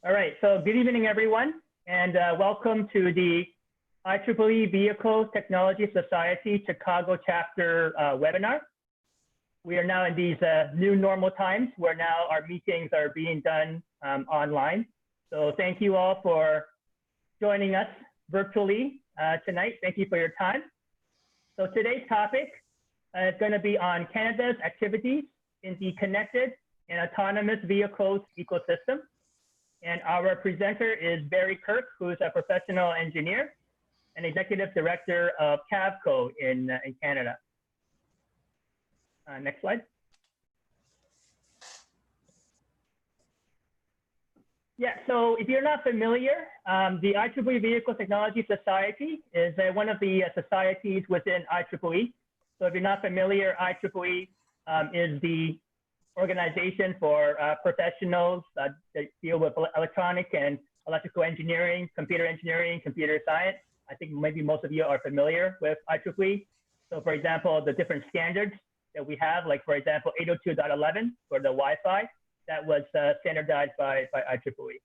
All right, so good evening, everyone, and welcome to the IEEE Vehicle Technology Society Chicago Chapter webinar. We are now in these new normal times where now our meetings are being done online. So thank you all for joining us virtually tonight. Thank you for your time. So today's topic is going to be on Canada's activities in the connected and autonomous vehicles ecosystem. And our presenter is Barrie Kirk, who's a professional engineer and executive director of CAVCOE in Canada. Next slide. Yeah, so if you're not familiar, the IEEE Vehicle Technology Society is one of the societies within IEEE. So if you're not familiar, IEEE is the organization for professionals that deal with electronic and electrical engineering, computer science. I think maybe most of you are familiar with IEEE. So for example, the different standards that we have, like for example, 802.11 for the Wi-Fi, that was standardized by IEEE.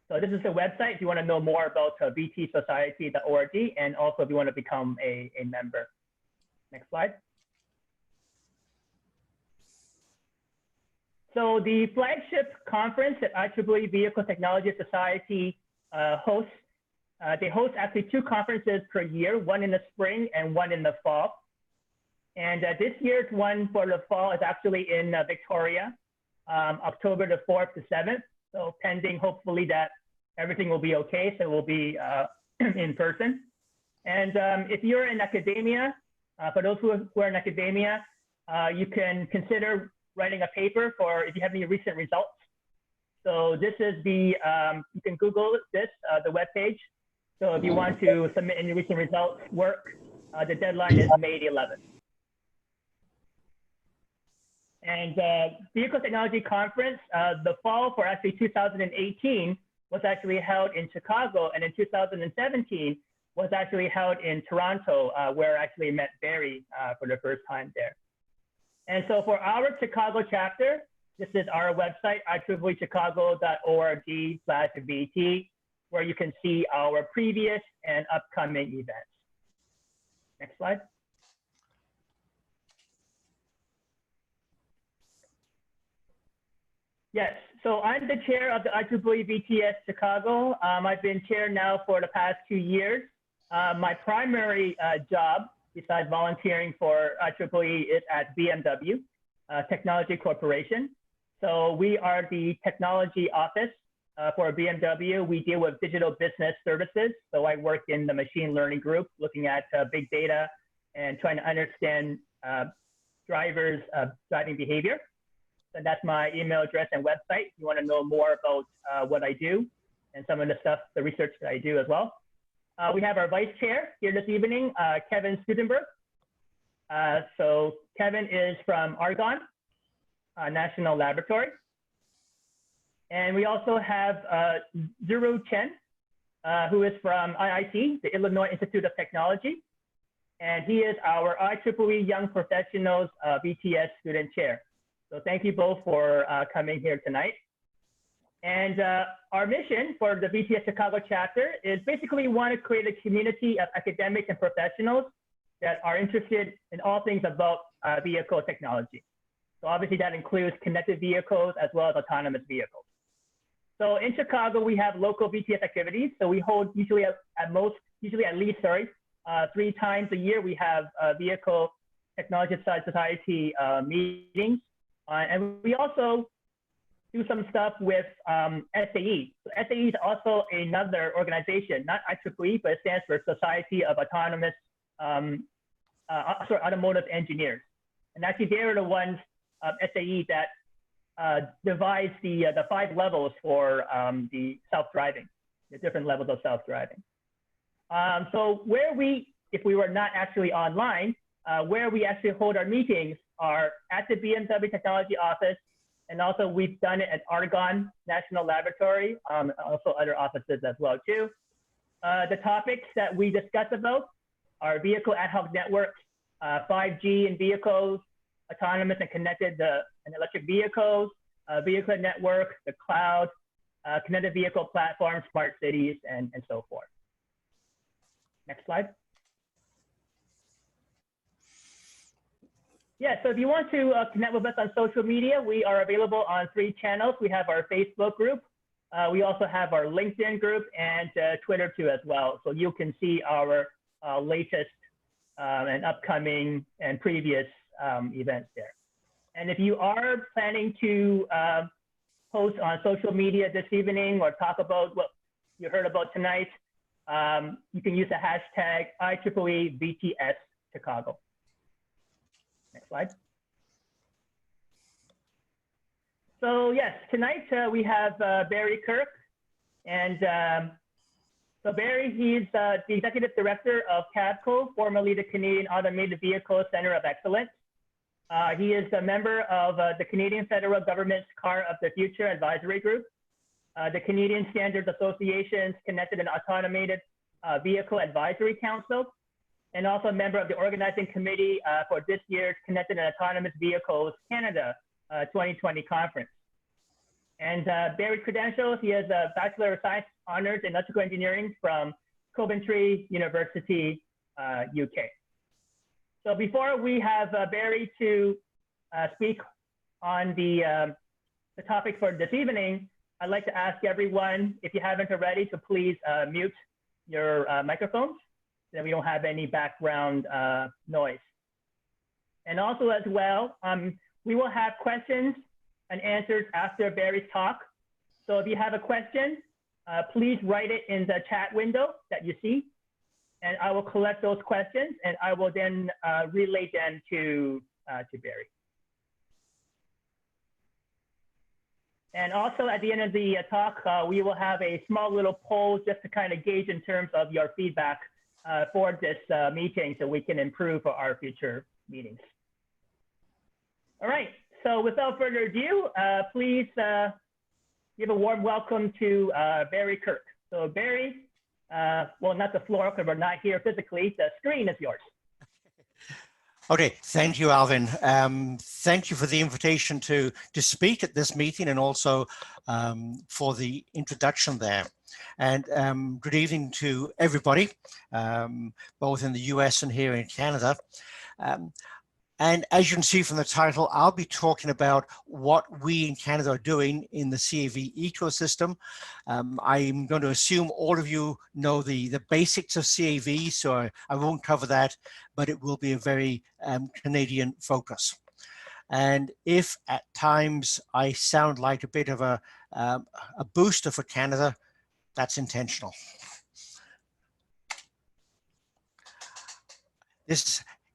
So this is the website if you want to know more about vtsociety.org, and also if you want to become a member. Next slide. So the flagship conference that IEEE Vehicle Technology Society hosts, they host actually 2 conferences per year, one in the spring and one in the fall. And this year's one for the fall is actually in Victoria, October the 4th to 7th. So pending, hopefully, that everything will be okay. So we'll be in person. And if you're in academia, for those who are in academia, you can consider writing a paper for if you have any recent results. So this is the, you can Google this, the webpage. So if you want to submit any recent results work, the deadline is May the 11th. And Vehicle Technology Conference, the fall for actually 2018 was actually held in Chicago, and in 2017 was actually held in Toronto, where I actually met Barrie for the first time there. And so for our Chicago chapter, this is our website, IEEEchicago.org/VT, where you can see our previous and upcoming events. Next slide. Yes, so I'm the chair of the IEEE VTS Chicago. I've been chair now for the past 2 years. My primary job, besides volunteering for IEEE, is at BMW Technology Corporation. So we are the technology office for BMW. We deal with digital business services. So I work in the machine learning group, looking at big data and trying to understand drivers' driving behavior. And that's my email address and website if you want to know more about what I do and some of the stuff, the research that I do as well. We have our vice chair here this evening, Kevin Studenberg. So Kevin is from Argonne National Laboratory. And we also have Zuru Chen, who is from IIT, the Illinois Institute of Technology. And he is our IEEE Young Professionals VTS Student Chair. So thank you both for coming here tonight. And our mission for the VTS Chicago chapter is basically we want to create a community of academics and professionals that are interested in all things about vehicle technology. So obviously that includes connected vehicles as well as autonomous vehicles. So in Chicago, we have local VTS activities. So we hold usually at least 3 times a year, we have Vehicle Technology Society meetings. And we also do some stuff with SAE. So SAE is also another organization, not IEEE, but it stands for Society of Autonomous, Automotive Engineers. And actually, they're the ones, SAE, that divides the 5 levels for the self-driving, the different levels of self-driving. So where we, if we were not actually online, where we actually hold our meetings are at the BMW Technology Office, and also we've done it at Argonne National Laboratory, also other offices as well too. The topics that we discuss about are vehicle ad hoc networks, 5G in vehicles, autonomous and connected and electric vehicles, vehicle network, the cloud, connected vehicle platforms, smart cities, and so forth. Next slide. Yeah, so if you want to connect with us on social media, we are available on 3 channels. We have our Facebook group. We also have our LinkedIn group and Twitter too as well. So you can see our latest and upcoming and previous events there. And if you are planning to post on social media this evening or talk about what you heard about tonight, you can use the hashtag IEEE VTS Chicago. Next slide. So yes, tonight we have Barrie Kirk. And so Barrie, he's the Executive Director of CAVCOE, formerly the Canadian Automated Vehicle Center of Excellence. He is a member of the Canadian Federal Government's Car of the Future Advisory Group, the Canadian Standards Association's Connected and Automated Vehicle Advisory Council, and also a member of the organizing committee for this year's Connected and Autonomous Vehicles Canada 2020 conference. And Barrie's credentials, he has a Bachelor of Science Honors in Electrical Engineering from Coventry University, UK. So before we have Barrie to speak on the topic for this evening, I'd like to ask everyone, if you haven't already, to please mute your microphones, so that we don't have any background noise. And also as well, we will have questions and answers after Barrie's talk. So if you have a question, please write it in the chat window that you see, and I will collect those questions and I will then relay them to Barrie. And also at the end of the talk, we will have a small little poll just to kind of gauge in terms of your feedback for this meeting so we can improve for our future meetings. All right, so without further ado, please give a warm welcome to Barrie Kirk. So Barrie, well, not the floor because we're not here physically, the screen is yours. Okay, thank you, Alvin. Thank you for the invitation to speak at this meeting and also for the introduction there. And good evening to everybody, both in the US and here in Canada. And as you can see from the title, I'll be talking about what we in Canada are doing in the CAV ecosystem. I'm going to assume all of you know the basics of CAV, so I won't cover that, but it will be a very Canadian focus. And if at times I sound like a bit of a booster for Canada, that's intentional.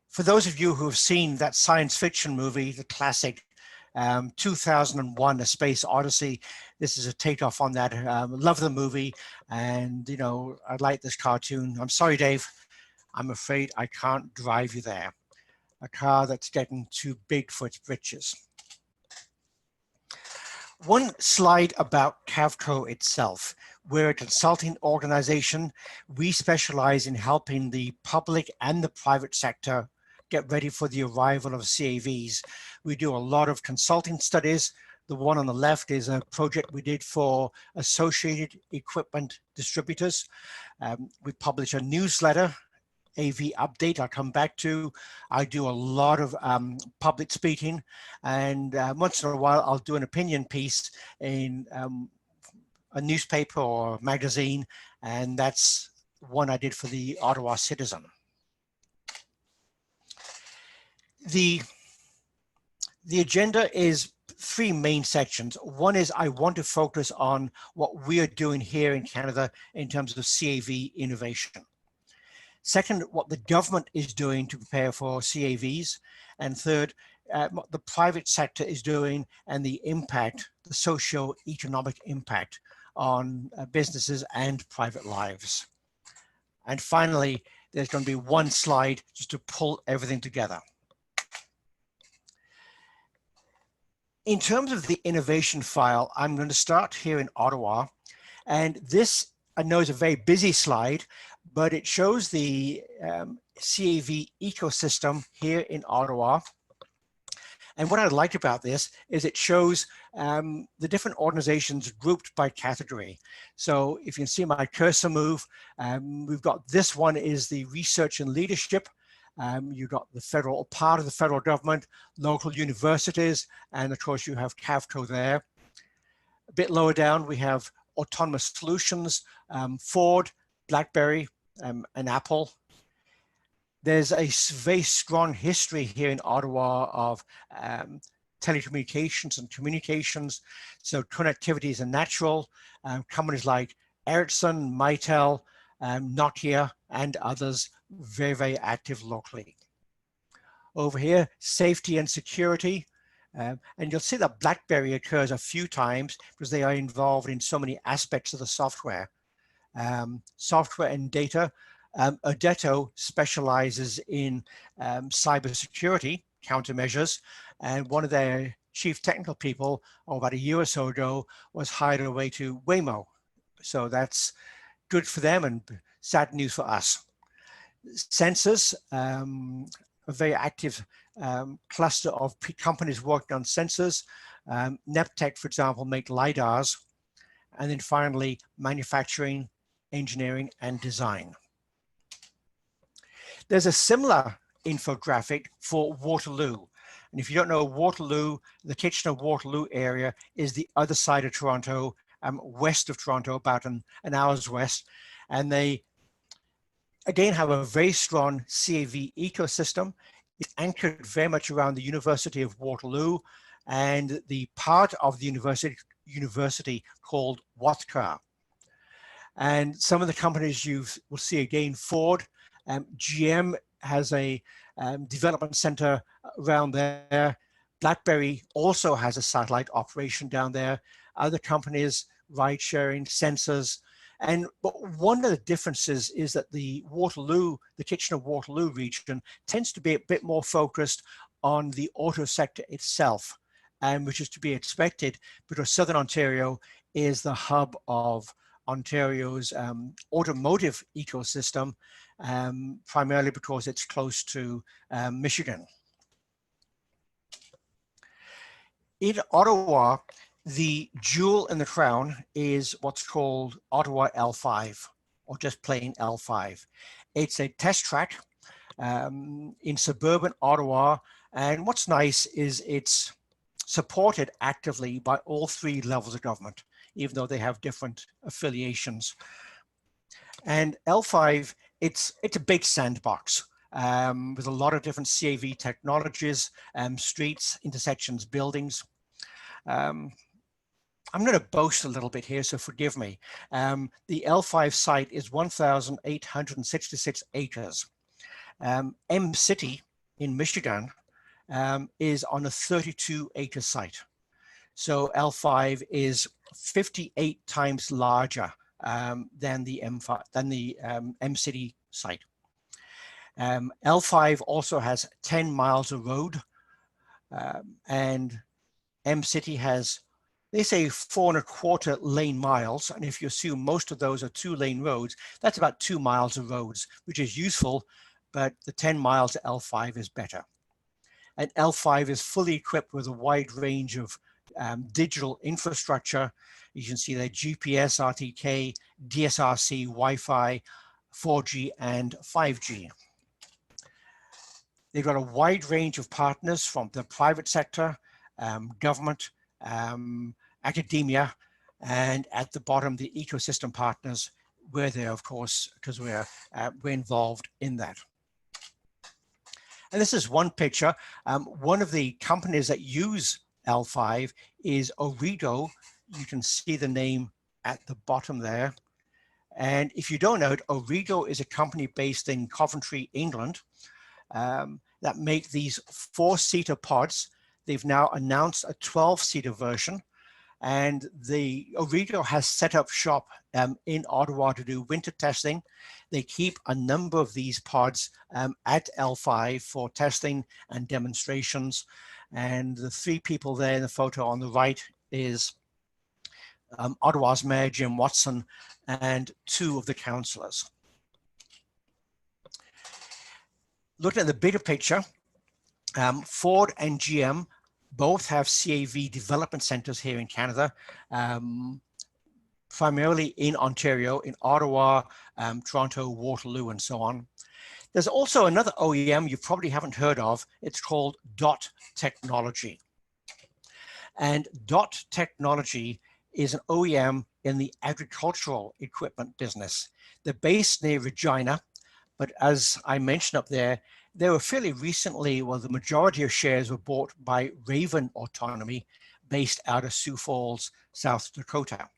For those of you who have seen that science fiction movie, the classic 2001: A Space Odyssey, this is a takeoff on that. Love the movie, and you know, I like this cartoon. I'm sorry, Dave, I'm afraid I can't drive you there. A car that's getting too big for its britches. One slide about CAVCOE itself. We're a consulting organization. We specialize in helping the public and the private sector get ready for the arrival of CAVs. We do a lot of consulting studies. The one on the left is a project we did for Associated Equipment Distributors. We publish a newsletter, AV Update, I'll come back to. I do a lot of public speaking, and once in a while I'll do an opinion piece in a newspaper or magazine, and that's one I did for the Ottawa Citizen. The agenda is 3 main sections. One is I want to focus on what we are doing here in Canada in terms of CAV innovation. Second, what the government is doing to prepare for CAVs. And third, what the private sector is doing and the impact, the socio-economic impact on businesses and private lives. And finally, there's going to be one slide just to pull everything together. In terms of the innovation file, I'm going to start here in Ottawa. And this, I know, is a very busy slide, but it shows the CAV ecosystem here in Ottawa. And what I liked about this is it shows the different organizations grouped by category. So if you can see my cursor move, we've got this one is the research and leadership. You've got the federal, part of the federal government, local universities, and of course you have CAVCOE there. A bit lower down, we have autonomous solutions, Ford, BlackBerry, and Apple. There's a very strong history here in Ottawa of telecommunications and communications. So connectivity is a natural. Companies like Ericsson, Mitel, Nokia, and others, very, very active locally. Over here, safety and security. And you'll see that BlackBerry occurs a few times because they are involved in so many aspects of the software. Software and data. Odetto specializes in cybersecurity countermeasures, and one of their chief technical people, about a year or so ago, was hired away to Waymo. So that's good for them and sad news for us. Sensors, a very active cluster of companies working on sensors. Neptec, for example, make LiDARs. And then finally, manufacturing, engineering, and design. There's a similar infographic for Waterloo. And if you don't know Waterloo, the Kitchener-Waterloo area is the other side of Toronto, west of Toronto, about an hour's west. And they, again, have a very strong CAV ecosystem. It's anchored very much around the University of Waterloo and the part of the university called Wathka. And some of the companies you will see again, Ford, GM has a development center around there. BlackBerry also has a satellite operation down there. Other companies, ride sharing, sensors. But one of the differences is that the Waterloo, the Kitchener-Waterloo region tends to be a bit more focused on the auto sector itself, which is to be expected because Southern Ontario is the hub of Ontario's automotive ecosystem, primarily because it's close to Michigan. In Ottawa, the jewel in the crown is what's called Ottawa L5, or just plain L5. It's a test track in suburban Ottawa, and what's nice is it's supported actively by all three levels of government, even though they have different affiliations. And L5, it's a big sandbox with a lot of different CAV technologies, streets, intersections, buildings. I'm going to boast a little bit here, so forgive me. The L5 site is 1,866 acres. M-City in Michigan is on a 32-acre site. So L5 is 58 times larger than the M-City site. L5 also has 10 miles of road, and M-City has, they say, 4.25 lane miles. And if you assume most of those are 2-lane roads, that's about 2 miles of roads, which is useful, but the 10 miles of L5 is better. And L5 is fully equipped with a wide range of digital infrastructure. You can see their GPS, RTK, DSRC, Wi-Fi, 4G, and 5G. They've got a wide range of partners from the private sector, government, academia, and at the bottom, the ecosystem partners. We're there, of course, because we're involved in that. And this is one picture. One of the companies that use L5 is Origo. You can see the name at the bottom there. And if you don't know it, Origo is a company based in Coventry, England, that make these 4-seater pods. They've now announced a 12-seater version. And the Origo has set up shop in Ottawa to do winter testing. They keep a number of these pods at L5 for testing and demonstrations. And the 3 people there in the photo on the right is Ottawa's Mayor Jim Watson and 2 of the councillors. Looking at the bigger picture, Ford and GM Both have CAV development centers here in Canada, primarily in Ontario, in Ottawa, Toronto, Waterloo, and so on. There's also another OEM you probably haven't heard of. It's called DOT Technology. And DOT Technology is an OEM in the agricultural equipment business. They're based near Regina, but as I mentioned up there, they were fairly recently, well, the majority of shares were bought by Raven Autonomy, based out of Sioux Falls, South Dakota.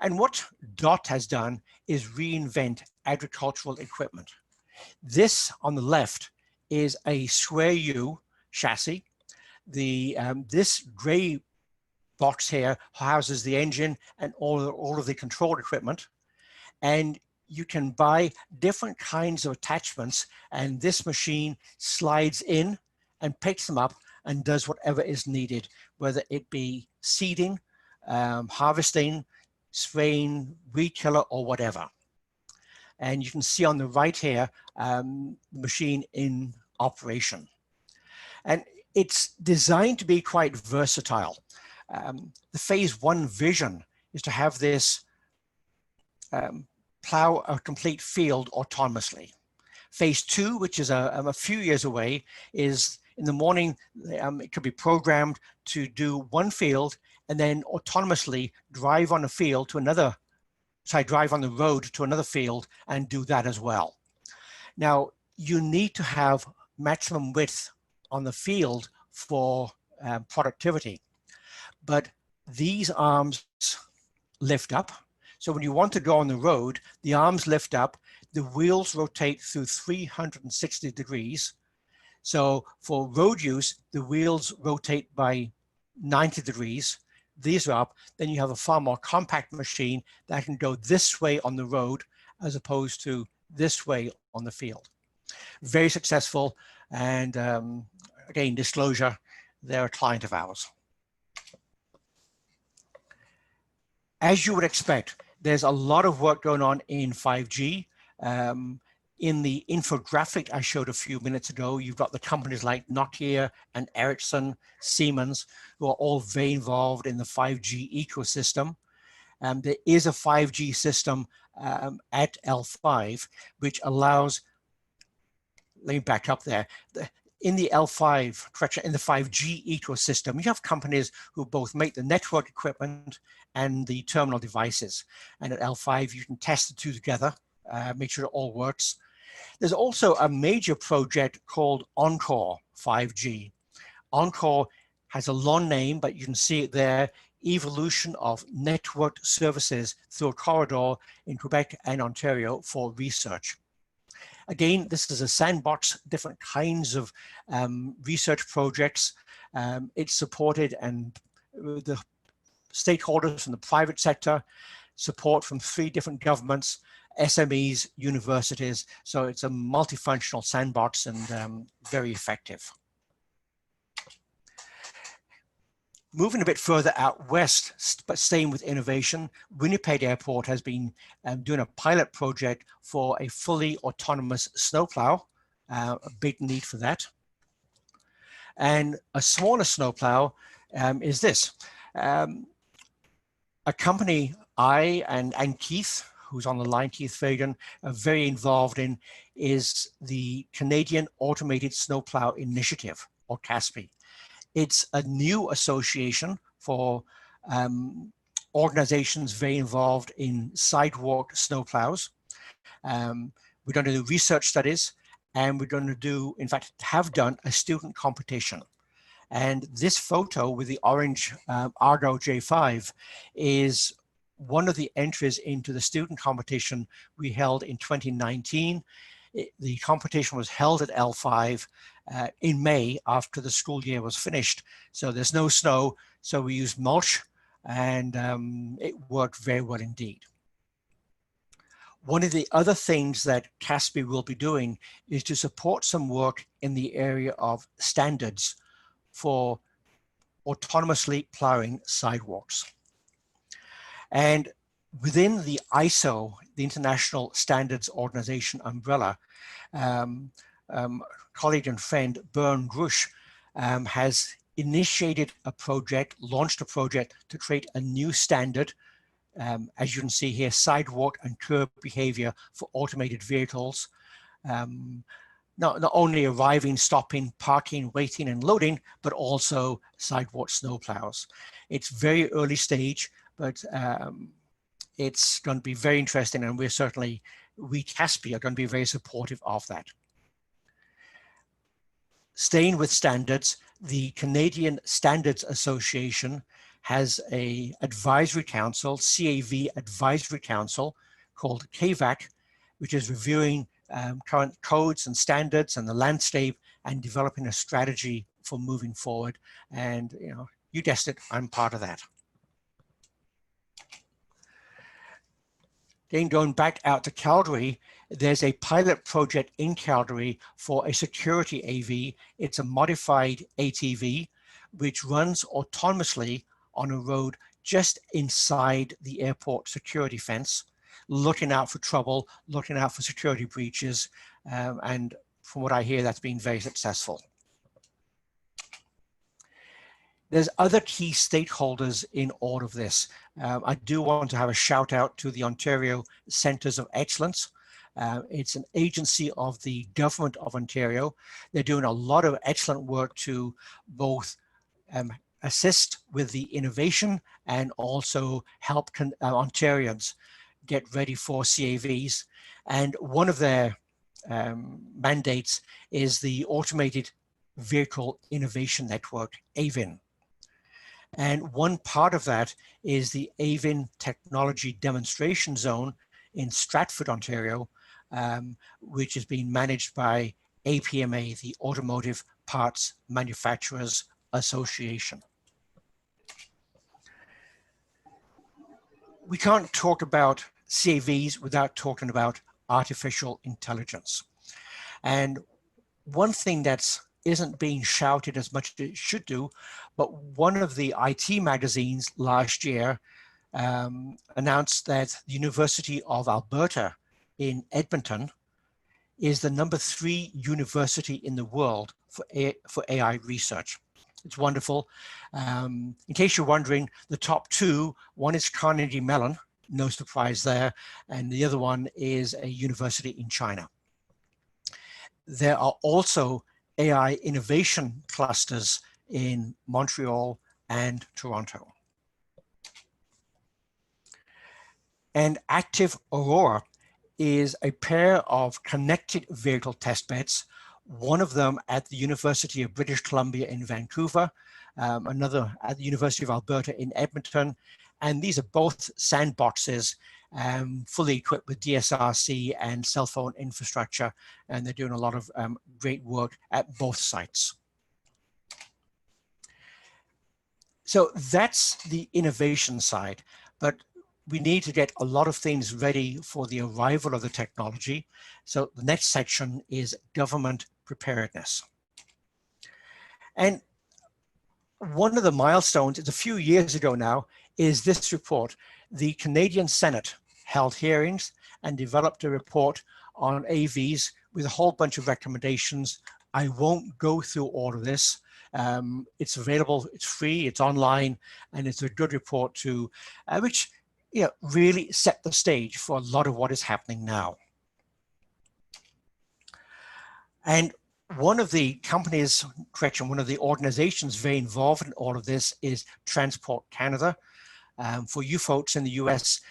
And what DOT has done is reinvent agricultural equipment. This on the left is a square U chassis. This gray box here houses the engine and all of the control equipment. And you can buy different kinds of attachments, and this machine slides in and picks them up and does whatever is needed, whether it be seeding, harvesting, spraying, weed killer, or whatever. And you can see on the right here, the machine in operation. And it's designed to be quite versatile. The phase 1 vision is to have this plow a complete field autonomously. Phase 2, which is a few years away, is in the morning, it could be programmed to do one field and then autonomously drive on a field to another, drive on the road to another field and do that as well. Now, you need to have maximum width on the field for productivity, but these arms lift up. So when you want to go on the road, the arms lift up, the wheels rotate through 360 degrees. So for road use, the wheels rotate by 90 degrees. These are up, then you have a far more compact machine that can go this way on the road as opposed to this way on the field. Very successful, and again, disclosure, they're a client of ours. As you would expect, there's a lot of work going on in 5G. In the infographic I showed a few minutes ago, you've got the companies like Nokia and Ericsson, Siemens, who are all very involved in the 5G ecosystem. There is a 5G system at L5, which allows, let me back up there. In the L5, correction, in the 5G ecosystem, you have companies who both make the network equipment and the terminal devices. And at L5, you can test the two together, make sure it all works. There's also a major project called Encore 5G. Encore has a long name, but you can see it there, Evolution of Networked Services through a corridor in Quebec and Ontario for research. Again, this is a sandbox, different kinds of research projects. It's supported, and the stakeholders from the private sector, support from 3 different governments, SMEs, universities. So it's a multifunctional sandbox and very effective. Moving a bit further out west, but staying with innovation, Winnipeg Airport has been doing a pilot project for a fully autonomous snowplow, a big need for that. And a smaller snowplow is this. A company I and Keith, who's on the line, Keith Fagan, are very involved in is the Canadian Automated Snowplow Initiative, or CASPI. It's a new association for organizations very involved in sidewalk snowplows. We're going to do research studies, and we're going to do, in fact, have done a student competition. And this photo with the orange Argo J5 is one of the entries into the student competition we held in 2019. The competition was held at L5 in May after the school year was finished. So there's no snow, so we used mulch, and it worked very well indeed. One of the other things that CASPI will be doing is to support some work in the area of standards for autonomously plowing sidewalks. And within the ISO, the International Standards Organization umbrella, colleague and friend Bern Grush has initiated a project, launched a project to create a new standard. As you can see here, sidewalk and curb behavior for automated vehicles. Not only arriving, stopping, parking, waiting, and loading, but also sidewalk snowplows. It's very early stage, but it's going to be very interesting, and we're certainly, we CASPI are going to be very supportive of that. Staying with standards, the Canadian Standards Association has a advisory council, CAV Advisory Council, called CAVAC, which is reviewing current codes and standards and the landscape and developing a strategy for moving forward. And, you know, you guessed it, I'm part of that. Then going back out to Calgary, there's a pilot project in Calgary for a security AV. It's a modified ATV, which runs autonomously on a road just inside the airport security fence, looking out for trouble, looking out for security breaches. And from what I hear, that's been very successful. There's other key stakeholders in all of this. I do want to have a shout out to the Ontario Centres of Excellence. It's an agency of the Government of Ontario. They're doing a lot of excellent work to both assist with the innovation and also help Ontarians get ready for CAVs. And one of their mandates is the Automated Vehicle Innovation Network, AVIN. And one part of that is the AVIN Technology Demonstration Zone in Stratford, Ontario, which is being managed by APMA, the Automotive Parts Manufacturers Association. We can't talk about CAVs without talking about artificial intelligence. And one thing that isn't being shouted as much as it should do, but one of the IT magazines last year announced that the University of Alberta in Edmonton is the #3 university in the world for AI research. It's wonderful. In case you're wondering, the top 2, one is Carnegie Mellon, no surprise there, and the other one is a university in China. There are also AI innovation clusters in Montreal and Toronto. And ACTIVE-AURORA is a pair of connected vehicle testbeds, one of them at the University of British Columbia in Vancouver, another at the University of Alberta in Edmonton. And these are both sandboxes, fully equipped with DSRC and cell phone infrastructure. And they're doing a lot of great work at both sites. So that's the innovation side, but we need to get a lot of things ready for the arrival of the technology. So the next section is government preparedness. And one of the milestones, it's a few years ago now, is this report. The Canadian Senate held hearings and developed a report on AVs with a whole bunch of recommendations. I won't go through all of this. It's available, it's free, it's online, and it's a good report to, which really set the stage for a lot of what is happening now. And one of the companies, one of the organizations very involved in all of this is Transport Canada. For you folks in the US,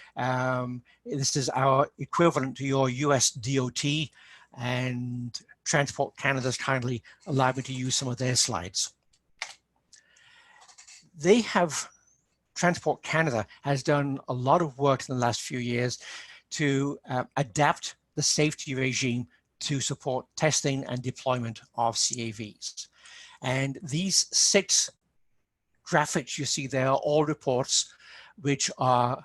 this is our equivalent to your US DOT, and Transport Canada's kindly allowed me to use some of their slides. Transport Canada has done a lot of work in the last few years to adapt the safety regime to support testing and deployment of CAVs. And these 6 graphics you see there are all reports which are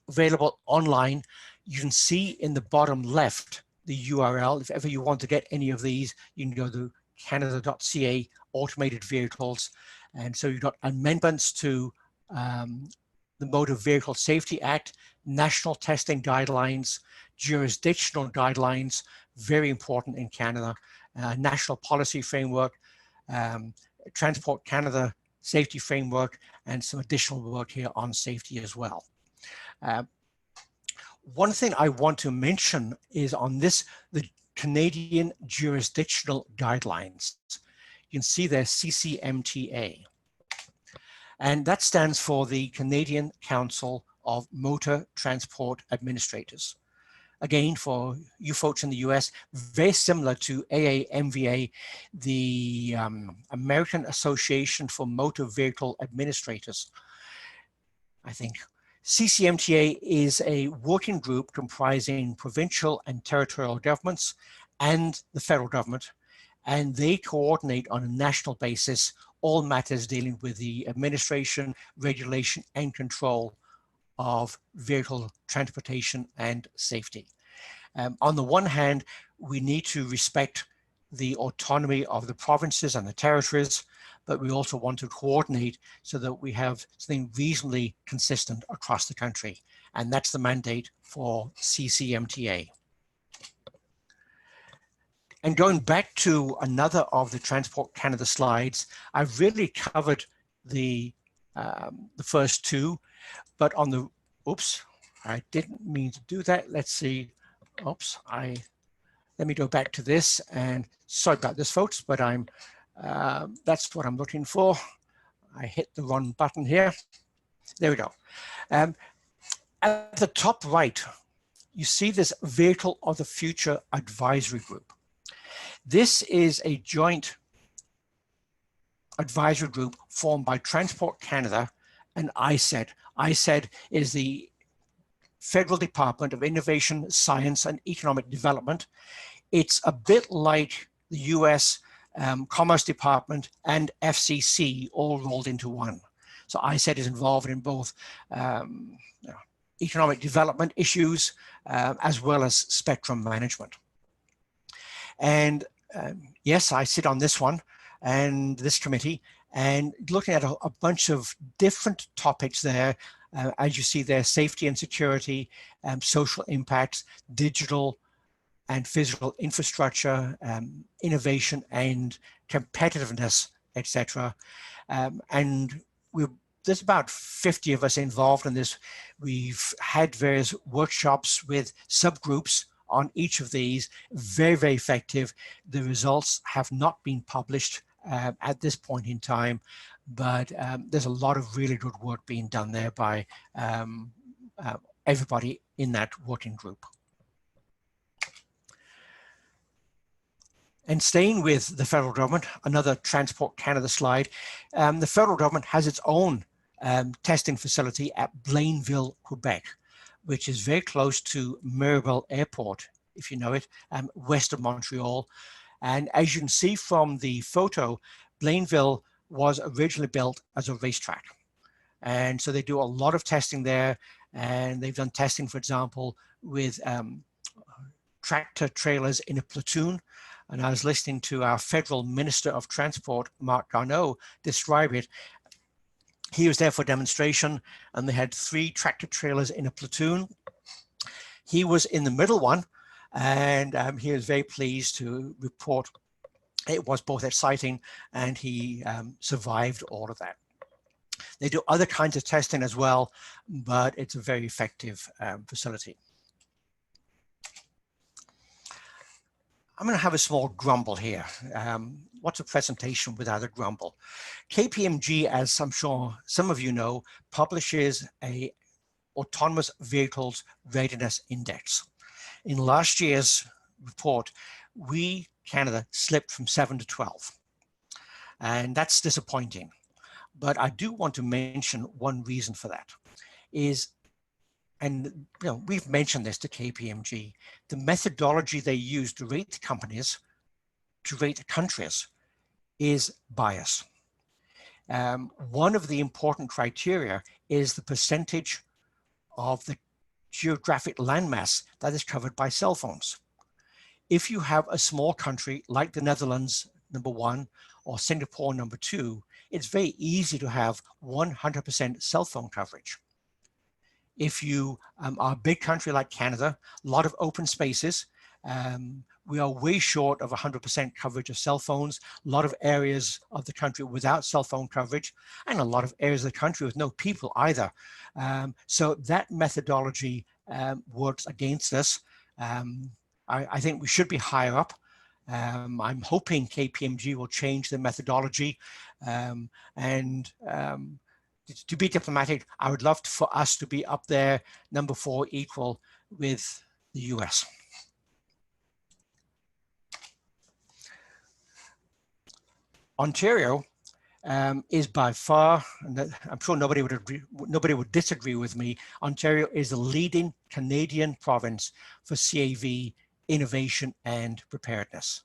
available online. You can see in the bottom left the URL. If ever you want to get any of these, you can go to canada.ca automated vehicles. And so you've got amendments to the Motor Vehicle Safety Act, national testing guidelines, jurisdictional guidelines, very important in Canada, national policy framework, Transport Canada safety framework and some additional work here on safety as well. One thing I want to mention is on this, the Canadian jurisdictional guidelines. You can see there CCMTA. And that stands for the Canadian Council of Motor Transport Administrators. Again, for you folks in the US, very similar to AAMVA, the American Association for Motor Vehicle Administrators, I think. CCMTA is a working group comprising provincial and territorial governments and the federal government, and they coordinate on a national basis all matters dealing with the administration, regulation, and control of vehicle transportation and safety. On the one hand, we need to respect the autonomy of the provinces and the territories, but we also want to coordinate so that we have something reasonably consistent across the country. And that's the mandate for CCMTA. And going back to another of the Transport Canada slides, I've really covered the first two, but on the, oops, I didn't mean to do that. Let's see, oops, let me go back to this, and sorry about this, folks, but that's what I'm looking for. I hit the wrong button here. There we go. At the top right, you see this Vehicle of the Future Advisory Group. This is a joint advisory group formed by Transport Canada and ISED. ISED is the Federal Department of Innovation, Science and Economic Development. It's a bit like the US Commerce Department and FCC all rolled into one. So ISED is involved in both economic development issues as well as spectrum management. And yes, I sit on this one and this committee, and looking at a bunch of different topics there. As you see there, safety and security, social impacts, digital and physical infrastructure, innovation and competitiveness, etc. And there's about 50 of us involved in this. We've had various workshops with subgroups on each of these, very, very effective. The results have not been published at this point in time, but there's a lot of really good work being done there by everybody in that working group. And staying with the federal government, another Transport Canada slide, the federal government has its own testing facility at Blainville, Quebec, which is very close to Mirabel Airport, if you know it, west of Montreal. And as you can see from the photo, Blainville was originally built as a racetrack. And so they do a lot of testing there, and they've done testing, for example, with tractor trailers in a platoon. And I was listening to our Federal Minister of Transport, Marc Garneau, describe it. He was there for a demonstration, and they had 3 tractor trailers in a platoon. He was in the middle one, and he was very pleased to report it was both exciting, and he survived all of that. They do other kinds of testing as well, but it's a very effective facility. I'm going to have a small grumble here. What's a presentation without a grumble? KPMG, as I'm sure some of you know, publishes a Autonomous Vehicles Readiness Index. In last year's report, we, Canada, slipped from 7 to 12. And that's disappointing. But I do want to mention one reason for that is, and we've mentioned this to KPMG, the methodology they use to rate companies, to rate countries, is bias. One of the important criteria is the percentage of the geographic landmass that is covered by cell phones. If you have a small country like the Netherlands, number 1, or Singapore, number 2, it's very easy to have 100% cell phone coverage. If you are a big country like Canada, a lot of open spaces, We are way short of 100% coverage of cell phones. A lot of areas of the country without cell phone coverage, and a lot of areas of the country with no people either. So that methodology works against us. I think we should be higher up. I'm hoping KPMG will change the methodology. To be diplomatic, I would love for us to be up there, number 4, equal with the US. Ontario is by far, and I'm sure nobody would disagree with me, Ontario is the leading Canadian province for CAV innovation and preparedness.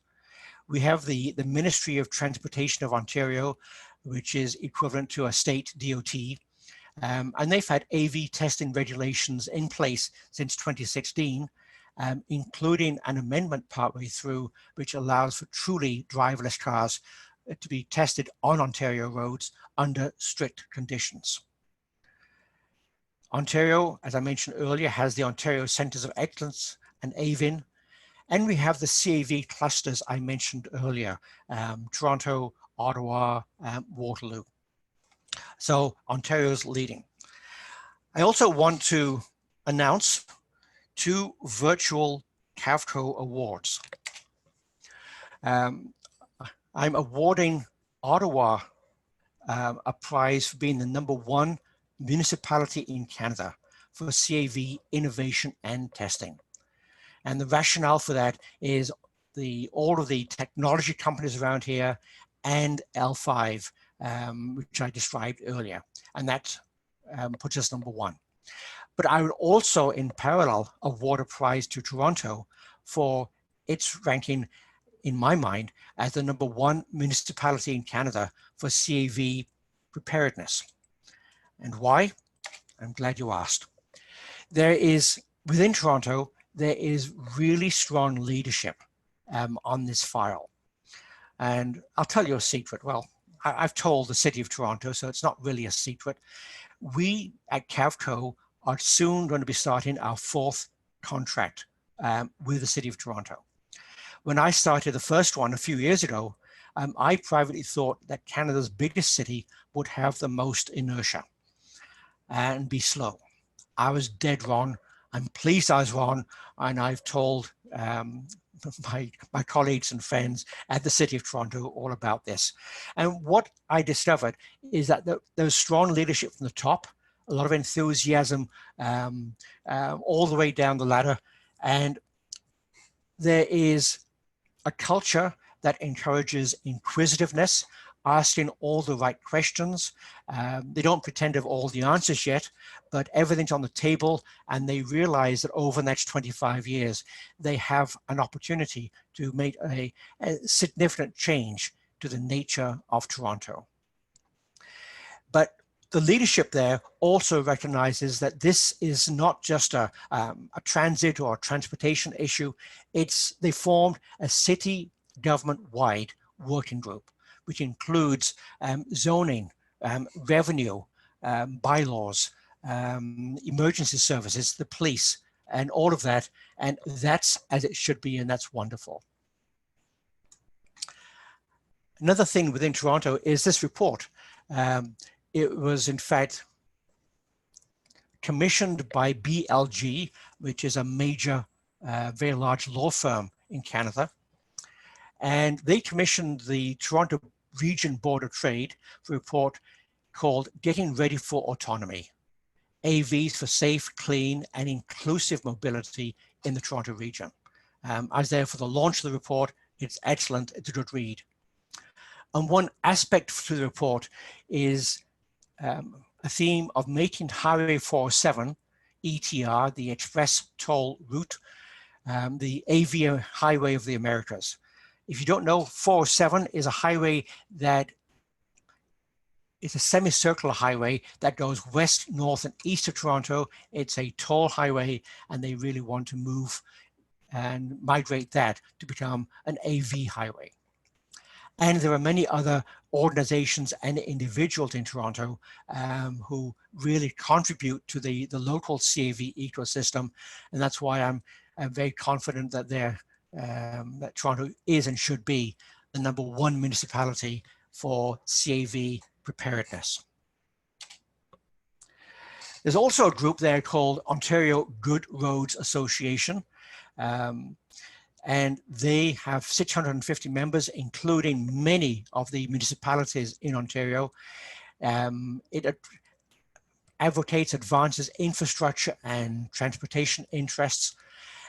We have the Ministry of Transportation of Ontario, which is equivalent to a state DOT, and they've had AV testing regulations in place since 2016, including an amendment partway through, which allows for truly driverless cars to be tested on Ontario roads under strict conditions. Ontario, as I mentioned earlier, has the Ontario Centres of Excellence and AVIN, and we have the CAV clusters I mentioned earlier, Toronto, Ottawa, Waterloo. So Ontario's leading. I also want to announce 2 virtual CAVCOE awards. I'm awarding Ottawa a prize for being the #1 municipality in Canada for CAV innovation and testing. And the rationale for that is all of the technology companies around here and L5, which I described earlier, and that puts us #1. But I would also, in parallel, award a prize to Toronto for its ranking, in my mind, as the #1 municipality in Canada for CAV preparedness. And why? I'm glad you asked. Within Toronto, there is really strong leadership on this file. And I'll tell you a secret. Well, I've told the City of Toronto, so it's not really a secret. We at CAVCOE are soon going to be starting our 4th contract with the City of Toronto. When I started the first one a few years ago, I privately thought that Canada's biggest city would have the most inertia and be slow. I was dead wrong. I'm pleased I was wrong, and I've told my colleagues and friends at the City of Toronto all about this. And what I discovered is that there's strong leadership from the top, a lot of enthusiasm all the way down the ladder, and there is a culture that encourages inquisitiveness, asking all the right questions. They don't pretend to have all the answers yet, but everything's on the table, and they realize that over the next 25 years, they have an opportunity to make a significant change to the nature of Toronto. But the leadership there also recognizes that this is not just a transit or a transportation issue. They formed a city government-wide working group, which includes zoning, revenue, bylaws, emergency services, the police, and all of that. And that's as it should be, and that's wonderful. Another thing within Toronto is this report. It was, in fact, commissioned by BLG, which is a major, very large law firm in Canada. And they commissioned the Toronto Region Board of Trade for a report called Getting Ready for Autonomy, AVs for Safe, Clean, and Inclusive Mobility in the Toronto region. I was there for the launch of the report. It's excellent. It's a good read. And one aspect to the report is a theme of making Highway 407, ETR, the Express Toll Route, the AV Highway of the Americas. If you don't know, 407 is a highway that is a semicircular highway that goes west, north, and east of Toronto. It's a toll highway, and they really want to move and migrate that to become an AV highway. And there are many other organizations and individuals in Toronto who really contribute to the local CAV ecosystem. And that's why I'm very confident that they're that Toronto is and should be the #1 municipality for CAV preparedness. There's also a group there called Ontario Good Roads Association, and they have 650 members, including many of the municipalities in Ontario. It advocates, advances infrastructure and transportation interests.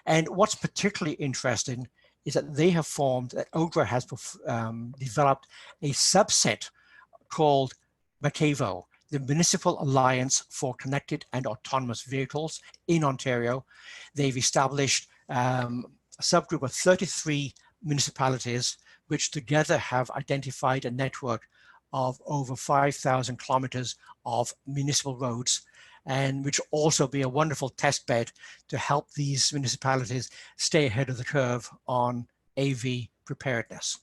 And what's particularly interesting is that they have formed, that OGRA has developed a subset called MCAVO, the Municipal Alliance for Connected and Autonomous Vehicles in Ontario. They've established a subgroup of 33 municipalities, which together have identified a network of over 5,000 kilometers of municipal roads, and which also be a wonderful test bed to help these municipalities stay ahead of the curve on AV preparedness.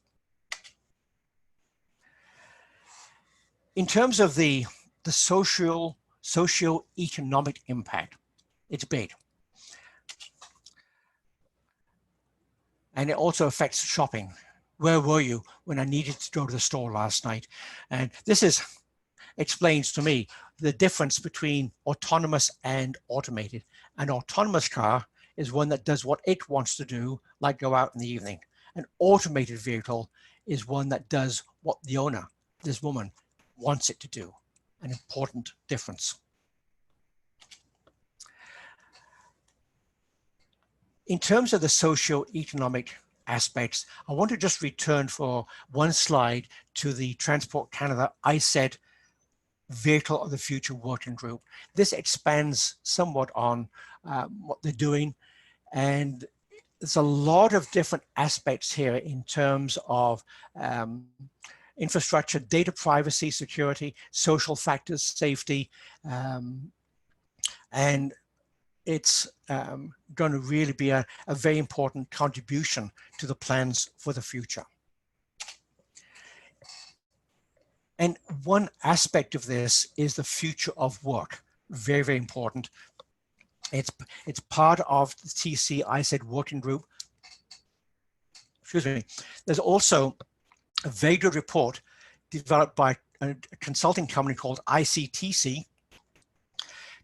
In terms of the socio-economic impact, it's big. And it also affects shopping. Where were you when I needed to go to the store last night? And this explains to me the difference between autonomous and automated. An autonomous car is one that does what it wants to do, like go out in the evening. An automated vehicle is one that does what the owner, this woman, wants it to do. An important difference. In terms of the socio-economic aspects, I want to just return for one slide to the Transport Canada ISED Vehicle of the Future Working Group. This expands somewhat on what they're doing, and there's a lot of different aspects here in terms of infrastructure, data privacy, security, social factors, safety, and it's going to really be a very important contribution to the plans for the future. And one aspect of this is the future of work. Very, very important. It's part of the TC ISED working group. Excuse me. There's also a very good report developed by a consulting company called ICTC,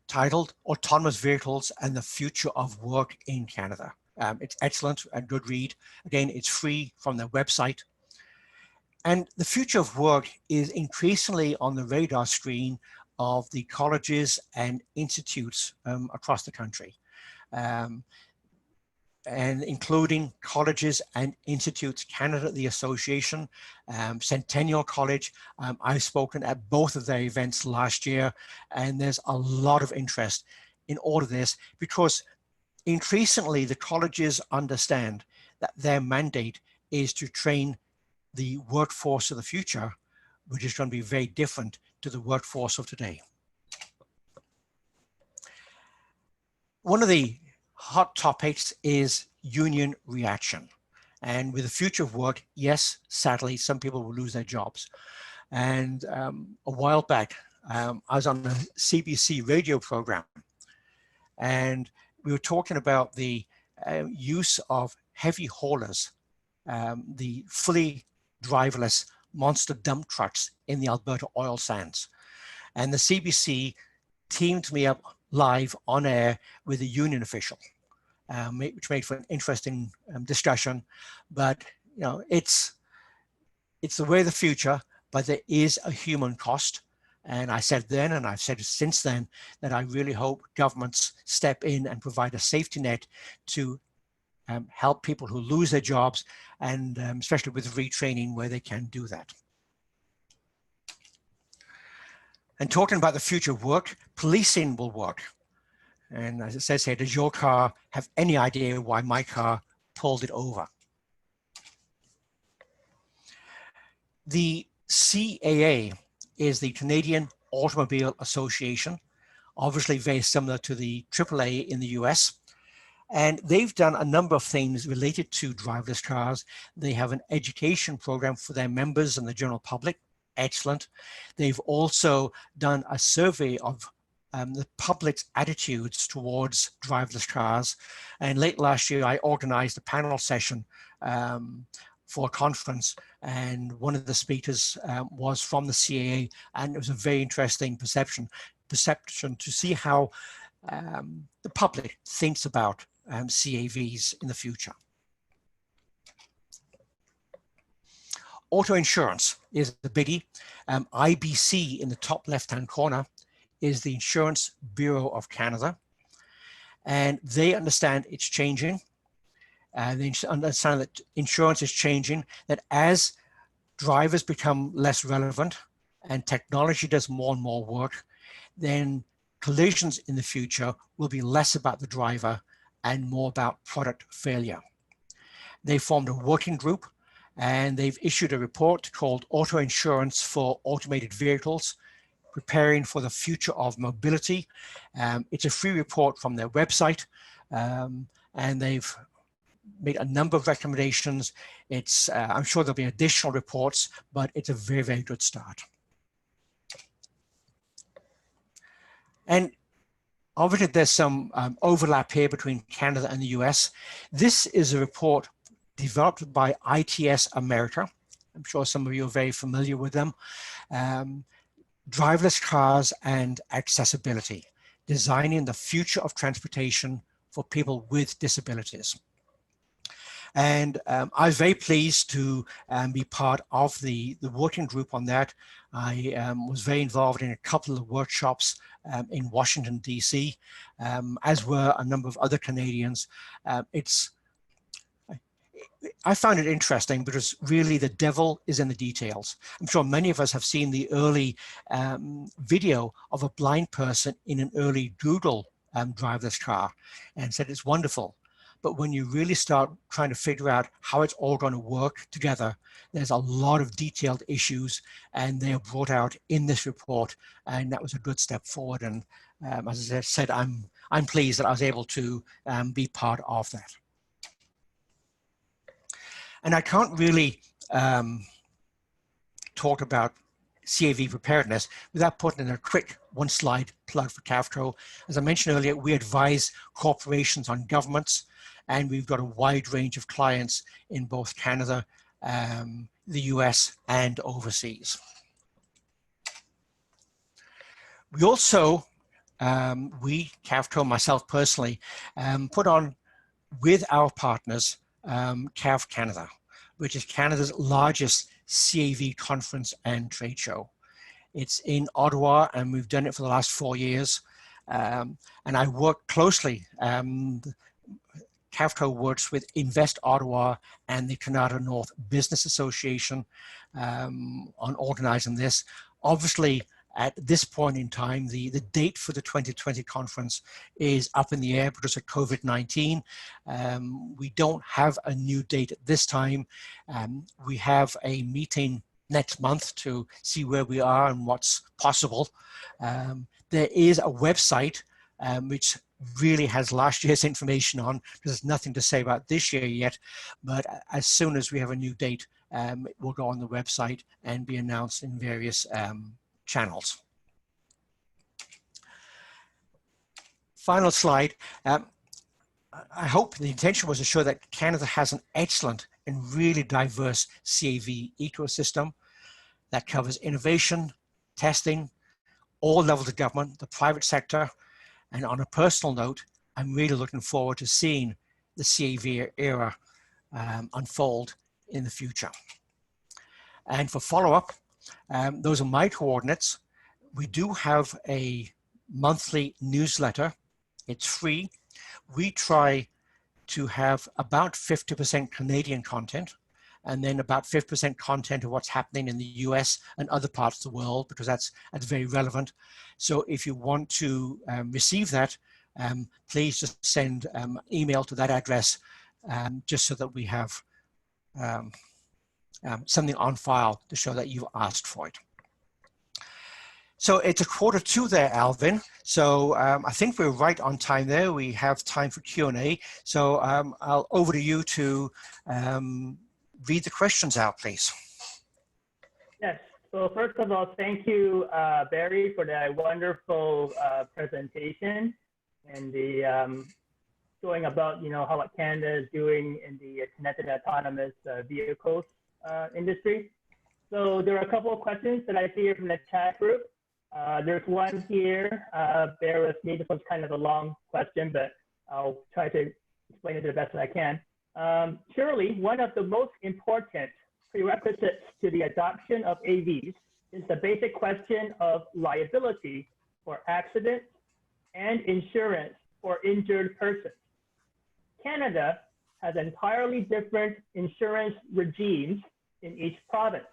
titled Autonomous Vehicles and the Future of Work in Canada. It's excellent, a good read. Again, it's free from their website. And the future of work is increasingly on the radar screen of the colleges and institutes across the country, and including Colleges and Institutes Canada, the association, Centennial College. I've spoken at both of their events last year, and there's a lot of interest in all of this because increasingly the colleges understand that their mandate is to train the workforce of the future, which is going to be very different to the workforce of today. One of the hot topics is union reaction. And with the future of work, yes, sadly, some people will lose their jobs. And a while back, I was on a CBC radio program, and we were talking about the use of heavy haulers, the fully driverless monster dump trucks in the Alberta oil sands. And the CBC teamed me up live on air with a union official, which made for an interesting discussion. But you know, it's the way of the future, but there is a human cost. And I said then, and I've said since then, that I really hope governments step in and provide a safety net to help people who lose their jobs, and especially with retraining where they can do that. And talking about the future of work, policing will work. And as it says here, does your car have any idea why my car pulled it over? The CAA is the Canadian Automobile Association, obviously very similar to the AAA in the US. And they've done a number of things related to driverless cars. They have an education program for their members and the general public. Excellent. They've also done a survey of the public's attitudes towards driverless cars. And late last year, I organized a panel session for a conference, and one of the speakers was from the CAA, and it was a very interesting perception to see how the public thinks about CAVs in the future. Auto insurance is the biggie. IBC in the top left-hand corner is the Insurance Bureau of Canada, and they understand it's changing. They understand that insurance is changing, that as drivers become less relevant and technology does more and more work, then collisions in the future will be less about the driver and more about product failure. They formed a working group, and they've issued a report called Auto Insurance for Automated Vehicles, Preparing for the Future of Mobility. It's a free report from their website, and they've made a number of recommendations. It's, I'm sure there'll be additional reports, but it's a very, very good start. And obviously there's some overlap here between Canada and the US. This is a report developed by ITS America. I'm sure some of you are very familiar with them. Driverless cars and accessibility, designing the future of transportation for people with disabilities. And I was very pleased to be part of the working group on that. I was very involved in a couple of workshops in Washington, DC, as were a number of other Canadians. I found it interesting because really the devil is in the details. I'm sure many of us have seen the early video of a blind person in an early Google driverless car and said it's wonderful. But when you really start trying to figure out how it's all going to work together, there's a lot of detailed issues, and they are brought out in this report, and that was a good step forward. And as I said, I'm pleased that I was able to be part of that. And I can't really talk about CAV preparedness without putting in a quick one-slide plug for CAVCOE. As I mentioned earlier, we advise corporations on governments, and we've got a wide range of clients in both Canada, the US, and overseas. We also, CAVCOE, myself personally, put on with our partners CAV Canada, which is Canada's largest CAV conference and trade show. It's in Ottawa, and we've done it for the last 4 years. And I work closely, CAVCOE works with Invest Ottawa and the Canada North Business Association on organizing this. Obviously, at this point in time, the date for the 2020 conference is up in the air because of COVID-19. We don't have a new date at this time. We have a meeting next month to see where we are and what's possible. There is a website which really has last year's information on, because there's nothing to say about this year yet, but as soon as we have a new date, it will go on the website and be announced in various channels. Final slide. I hope the intention was to show that Canada has an excellent and really diverse CAV ecosystem that covers innovation, testing, all levels of government, the private sector. And on a personal note, I'm really looking forward to seeing the CAV era unfold in the future. And for follow-up, those are my coordinates. We do have a monthly newsletter. It's free. We try to have about 50% Canadian content, and then about 50% content of what's happening in the US and other parts of the world, because that's very relevant. So if you want to receive that, please just send an email to that address, just so that we have something on file to show that you've asked for it. So it's a 1:45 there, Alvin. So I think we're right on time there. We have time for Q&A. So I'll over to you to read the questions out, please. Yes, So first of all, thank you, Barrie, for that wonderful presentation and the showing about how what Canada is doing in the connected autonomous vehicles industry. So there are a couple of questions that I see here from the chat group. There's one here. Bear with me. This one's kind of a long question, but I'll try to explain it the best that I can. Surely, one of the most important prerequisites to the adoption of AVs is the basic question of liability for accidents and insurance for injured persons. Canada has entirely different insurance regimes in each province.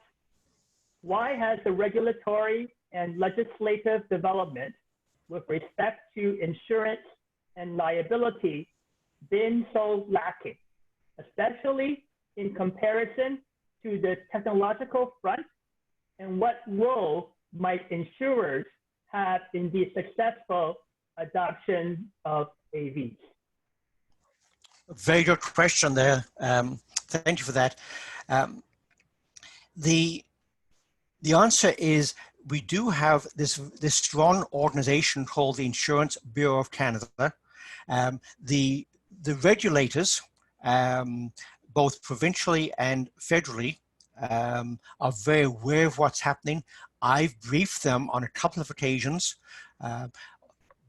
Why has the regulatory and legislative development with respect to insurance and liability been so lacking, especially in comparison to the technological front? And what role might insurers have in the successful adoption of AVs? Very good question there. Thank you for that. The answer is we do have this strong organization called the Insurance Bureau of Canada. The regulators, both provincially and federally, are very aware of what's happening. I've briefed them on a couple of occasions,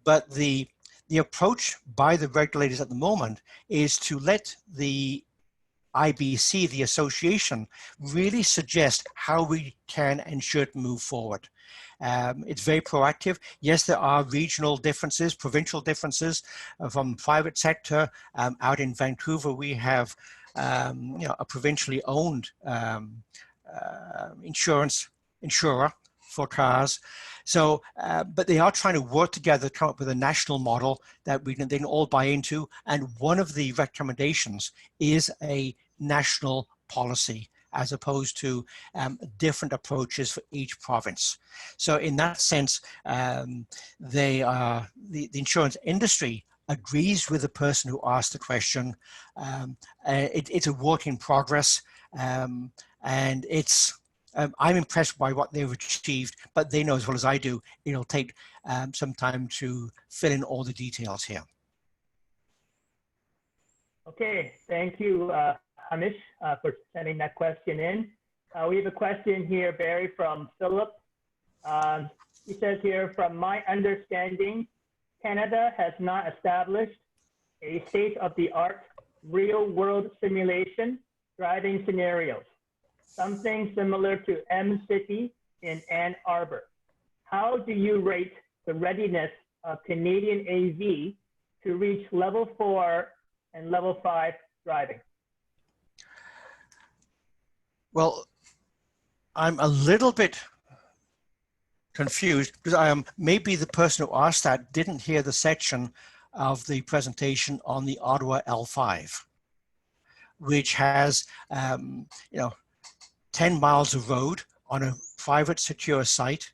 but the approach by the regulators at the moment is to let the IBC, the association, really suggest how we can and should move forward. It's very proactive. Yes, there are regional differences, provincial differences from private sector. Out in Vancouver, we have a provincially owned insurer for cars. So, but they are trying to work together to come up with a national model that they can all buy into. And one of the recommendations is a national policy as opposed to different approaches for each province. So in that sense, the insurance industry agrees with the person who asked the question. It's a work in progress, and I'm impressed by what they've achieved, but they know as well as I do, it'll take some time to fill in all the details here. Okay, thank you, Hamish, for sending that question in. We have a question here, Barrie, from Philip. He says here, from my understanding, Canada has not established a state-of-the-art real-world simulation driving scenarios, something similar to M-City in Ann Arbor. How do you rate the readiness of Canadian AV to reach level 4 and level 5 driving? Well, I'm a little bit confused because maybe the person who asked that didn't hear the section of the presentation on the Ottawa L5, which has 10 miles of road on a private secure site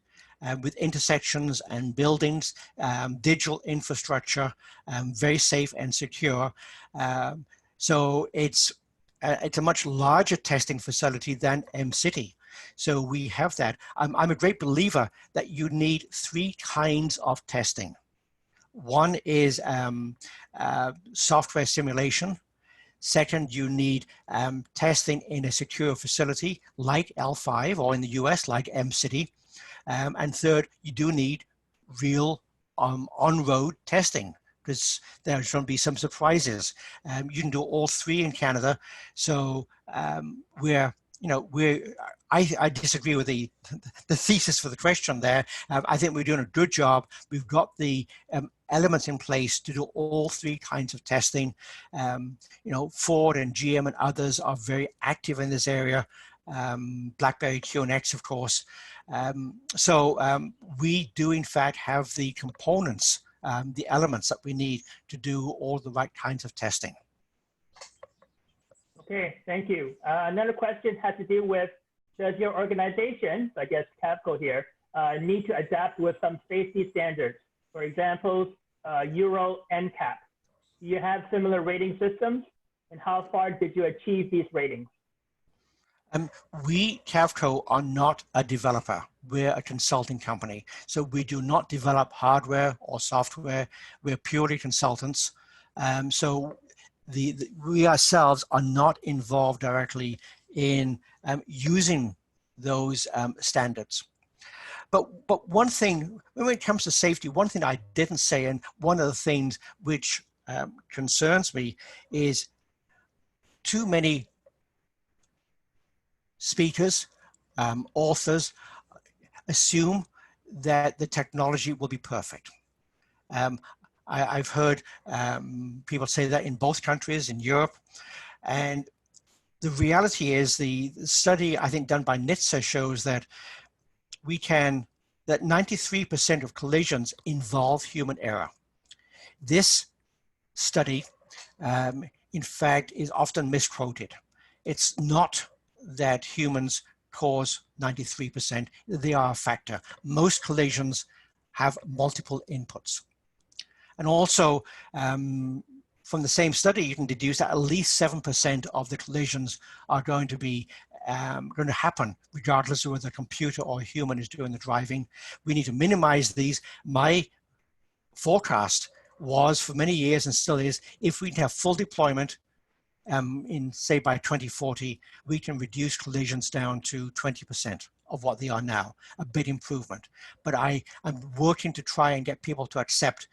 with intersections and buildings, digital infrastructure, very safe and secure. So it's a much larger testing facility than M-City. So we have that. I'm a great believer that you need 3 kinds of testing. One is software simulation. Second, you need testing in a secure facility like L5 or in the US like M-City. And third, you do need real on-road testing because there's going to be some surprises. You can do all 3 in Canada. So I disagree with the thesis for the question there. I think we're doing a good job. We've got the elements in place to do all 3 kinds of testing. Ford and GM and others are very active in this area. BlackBerry QNX, of course. We do in fact have the components, the elements that we need to do all the right kinds of testing. Okay, thank you. Another question has to do with, does your organization, I guess CAVCOE here, need to adapt with some safety standards? For example, Euro NCAP. Do you have similar rating systems? And how far did you achieve these ratings? We, CAVCOE, are not a developer. We're a consulting company. So we do not develop hardware or software. We're purely consultants. So we ourselves are not involved directly in using those standards. But one thing, when it comes to safety, one thing I didn't say, and one of the things which concerns me, is too many speakers, authors, assume that the technology will be perfect. I've heard people say that in both countries, in Europe, and the reality is the study, I think, done by NHTSA shows that that 93% of collisions involve human error. This study, in fact, is often misquoted. It's not that humans cause 93%, they are a factor. Most collisions have multiple inputs. And also, from the same study, you can deduce that at least 7% of the collisions are going to happen, regardless of whether a computer or a human is doing the driving. We need to minimize these. My forecast was for many years, and still is, if we have full deployment, say by 2040, we can reduce collisions down to 20% of what they are now, a big improvement. But I'm working to try and get people to accept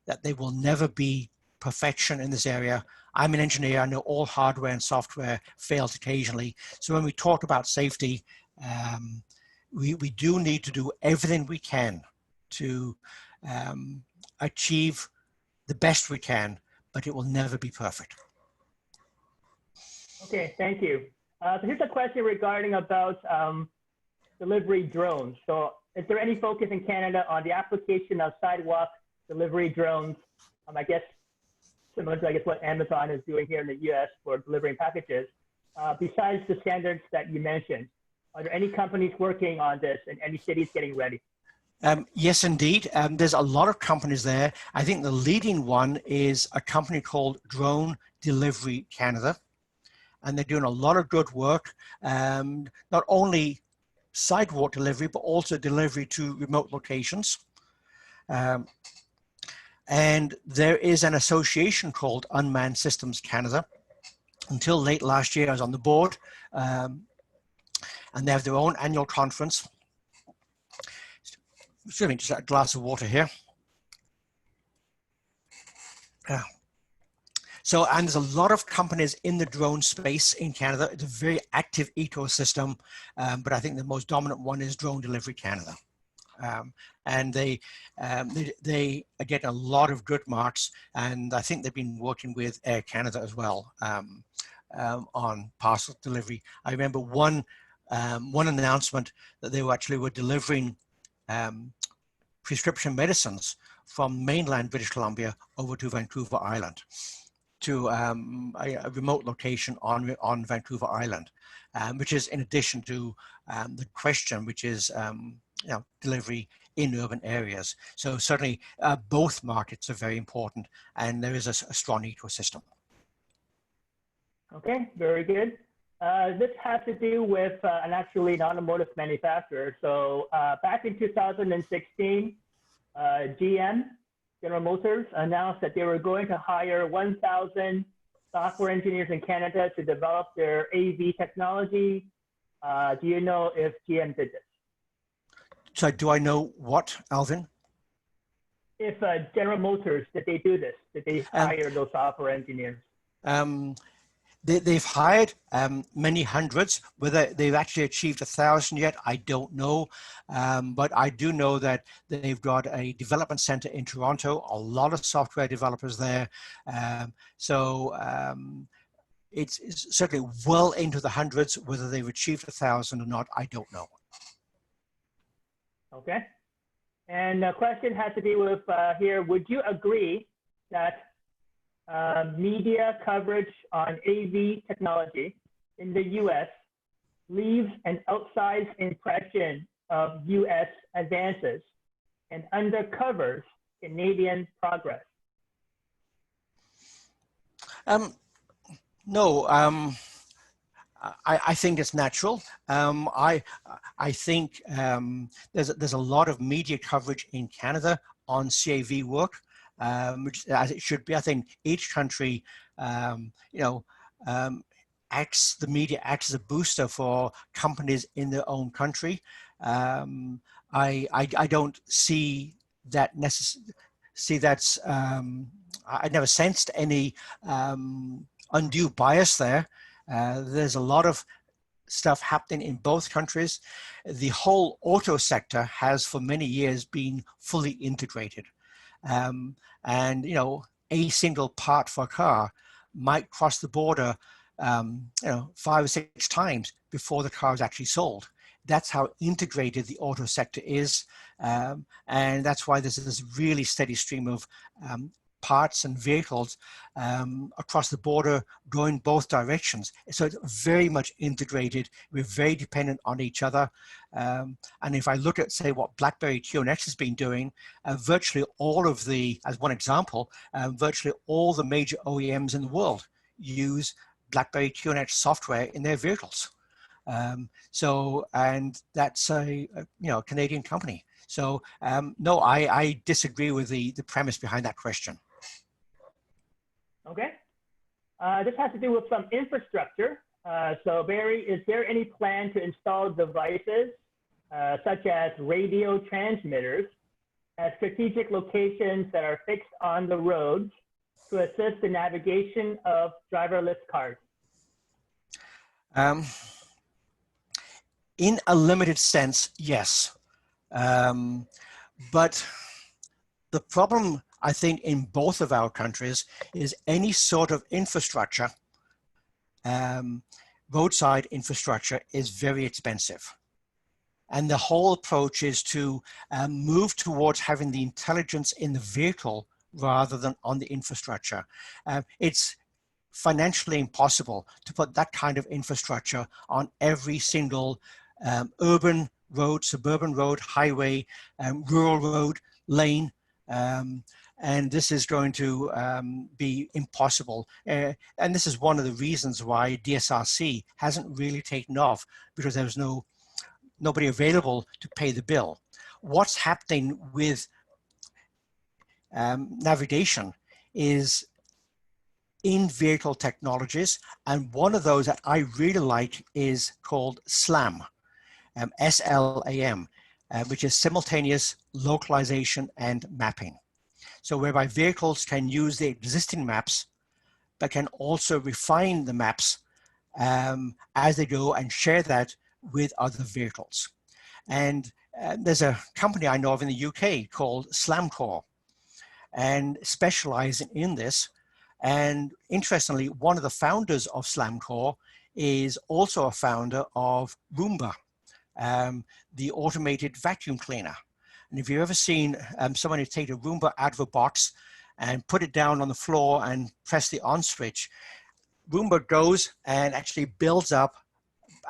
that there will never be perfection in this area. I'm an engineer, I know all hardware and software fails occasionally. So when we talk about safety, we do need to do everything we can to achieve the best we can, but it will never be perfect. Okay, thank you. So here's a question regarding about delivery drones. So is there any focus in Canada on the application of sidewalk delivery drones? I guess similar to what Amazon is doing here in the US for delivering packages. Besides the standards that you mentioned, are there any companies working on this and any cities getting ready? Yes, indeed. There's a lot of companies there. I think the leading one is a company called Drone Delivery Canada. And they're doing a lot of good work, not only sidewalk delivery, but also delivery to remote locations. And there is an association called Unmanned Systems Canada. Until late last year, I was on the board, and they have their own annual conference. Excuse me, just a glass of water here. So, and there's a lot of companies in the drone space in Canada. It's a very active ecosystem, but I think the most dominant one is Drone Delivery Canada. And they are getting a lot of good marks, and I think they've been working with Air Canada as well on parcel delivery. I remember one announcement that they were delivering prescription medicines from mainland British Columbia over to Vancouver Island, to a remote location on Vancouver Island, which is in addition to the question, which is delivery in urban areas. So certainly both markets are very important, and there is a strong ecosystem. Okay, very good. This has to do with an automotive manufacturer. So back in 2016, GM, General Motors, announced that they were going to hire 1,000 software engineers in Canada to develop their AV technology. Do you know if GM did this? So do I know what, Alvin? If General Motors, did they do this? Did they hire those software engineers? They've hired many hundreds. Whether they've actually achieved 1,000 yet, I don't know. But I do know that they've got a development center in Toronto, a lot of software developers there. It's certainly well into the hundreds. Whether they've achieved 1,000 or not, I don't know. Okay. And the question has to do with here, would you agree that media coverage on AV technology in the US leaves an outsized impression of US advances and undercovers Canadian progress? No, I think it's natural. I think there's a lot of media coverage in Canada on CAV work, which, as it should be. I think each country, the media acts as a booster for companies in their own country. I don't see that I never sensed any undue bias there. There's a lot of stuff happening in both countries. The whole auto sector has for many years been fully integrated. And, a single part for a car might cross the border, 5 or 6 times before the car is actually sold. That's how integrated the auto sector is. And that's why there's this really steady stream of parts and vehicles across the border going both directions. So it's very much integrated. We're very dependent on each other. And if I look at, say, what BlackBerry QNX has been doing, virtually all of as one example, virtually all the major OEMs in the world use BlackBerry QNX software in their vehicles. And that's a Canadian company. So no, I disagree with the premise behind that question. Okay. This has to do with some infrastructure. So Barrie, is there any plan to install devices such as radio transmitters at strategic locations that are fixed on the roads to assist the navigation of driverless cars? In a limited sense, yes. But the problem, I think, in both of our countries is any sort of infrastructure, roadside infrastructure, is very expensive. And the whole approach is to move towards having the intelligence in the vehicle rather than on the infrastructure. It's financially impossible to put that kind of infrastructure on every single urban road, suburban road, highway, rural road, lane. And this is going to be impossible. And this is one of the reasons why DSRC hasn't really taken off, because there was nobody available to pay the bill. What's happening with navigation is in-vehicle technologies, and one of those that I really like is called SLAM, S-L-A-M, which is simultaneous localization and mapping. So whereby vehicles can use the existing maps, but can also refine the maps as they go and share that with other vehicles. And there's a company I know of in the UK called SlamCore, and specializing in this. And interestingly, one of the founders of SlamCore is also a founder of Roomba, the automated vacuum cleaner. And if you've ever seen someone who take a Roomba out of a box and put it down on the floor and press the on switch, Roomba goes and actually builds up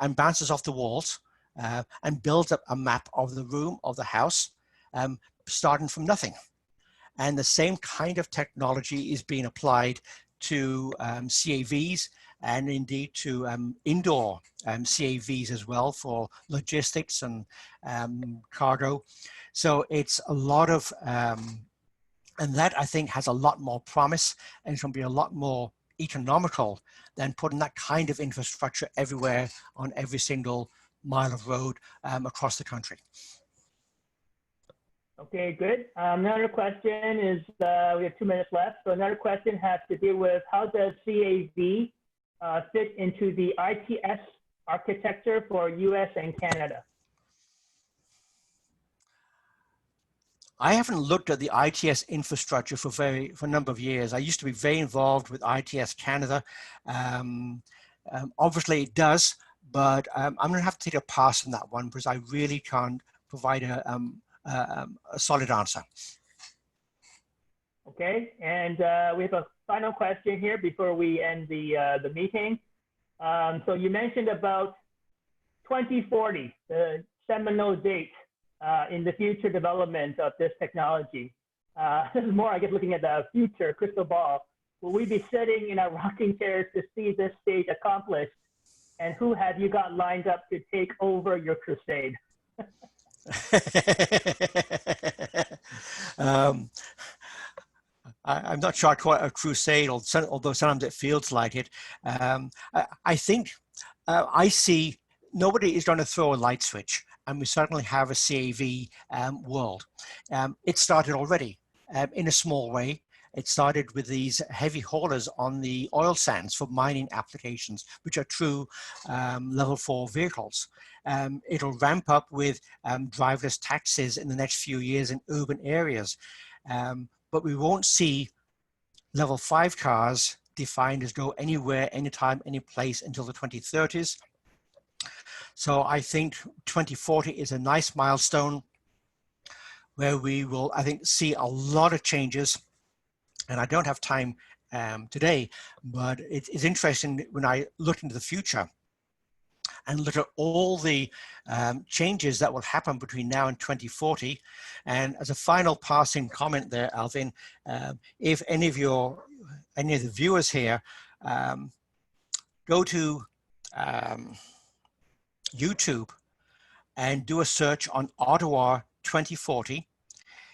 and bounces off the walls and builds up a map of the room, of the house, starting from nothing. And the same kind of technology is being applied to CAVs and indeed to indoor CAVs as well for logistics and cargo. So it's a lot of, and that I think has a lot more promise, and it's going to be a lot more economical than putting that kind of infrastructure everywhere on every single mile of road across the country. Okay, good. Another question is, we have 2 minutes left. So another question has to do with how does CAV fit into the ITS architecture for US and Canada? I haven't looked at the ITS infrastructure for a number of years. I used to be very involved with ITS Canada. Obviously it does, but I'm going to have to take a pass on that one because I really can't provide a solid answer. Okay, and we have a final question here before we end the meeting. So you mentioned about 2040, the seminal date in the future development of this technology. This is more, I guess, looking at the future crystal ball. Will we be sitting in our rocking chairs to see this stage accomplished And who have you got lined up to take over your crusade? I'm not sure I'd call it a crusade, although sometimes it feels like it. I think I see nobody is going to throw a light switch, and we certainly have a CAV world. It started already in a small way. It started with these heavy haulers on the oil sands for mining applications, which are true level 4 vehicles. It'll ramp up with driverless taxis in the next few years in urban areas. But we won't see level 5 cars defined as go anywhere, anytime, any place until the 2030s. So I think 2040 is a nice milestone where we will, I think, see a lot of changes. And I don't have time today, but it's interesting when I look into the future and look at all the changes that will happen between now and 2040. And as a final passing comment there, Alvin, if any of the viewers here go to YouTube and do a search on Ottawa 2040,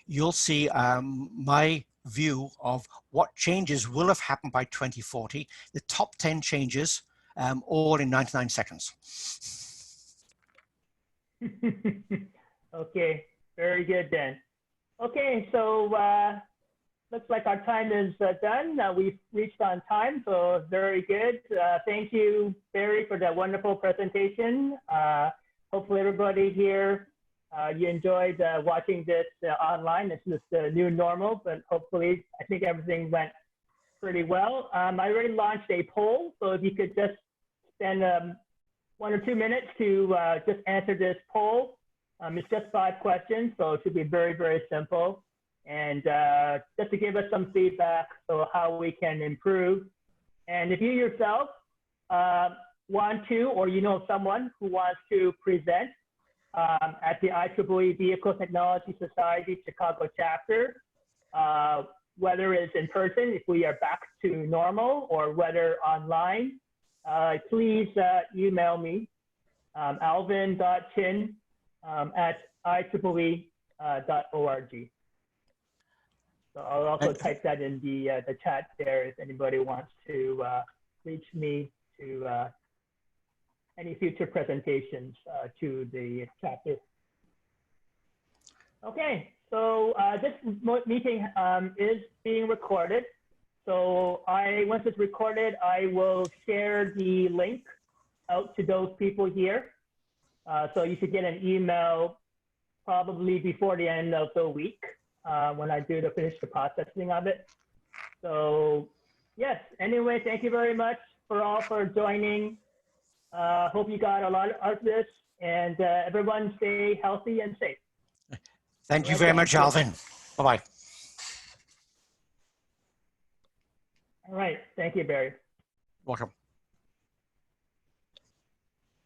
you'll see my view of what changes will have happened by 2040, the top 10 changes, all in 99 seconds. Okay, very good then. Okay, so looks like our time is done. We've reached on time, so very good. Thank you, Barrie, for that wonderful presentation. Hopefully everybody here, you enjoyed watching this online. This is the new normal, but hopefully I think everything went pretty well. I already launched a poll, so if you could just spend 1 or 2 minutes to just answer this poll. It's just 5 questions, so it should be very, very simple. And just to give us some feedback so how we can improve. And if you yourself want to, or you know someone who wants to present at the IEEE Vehicle Technology Society Chicago chapter, whether it's in person, if we are back to normal, or whether online, please email me, alvin.chin at IEEE.org. So I'll also type that in the chat there if anybody wants to reach me to any future presentations to the chapter. Okay, so this meeting is being recorded. So once it's recorded, I will share the link out to those people here. So you should get an email probably before the end of the week when I do finish the processing of it. So yes, anyway, thank you very much for joining. Hope you got a lot out of this, and everyone stay healthy and safe. Thank you very much, Alvin. Bye-bye. All right. Thank you, Barrie. Welcome.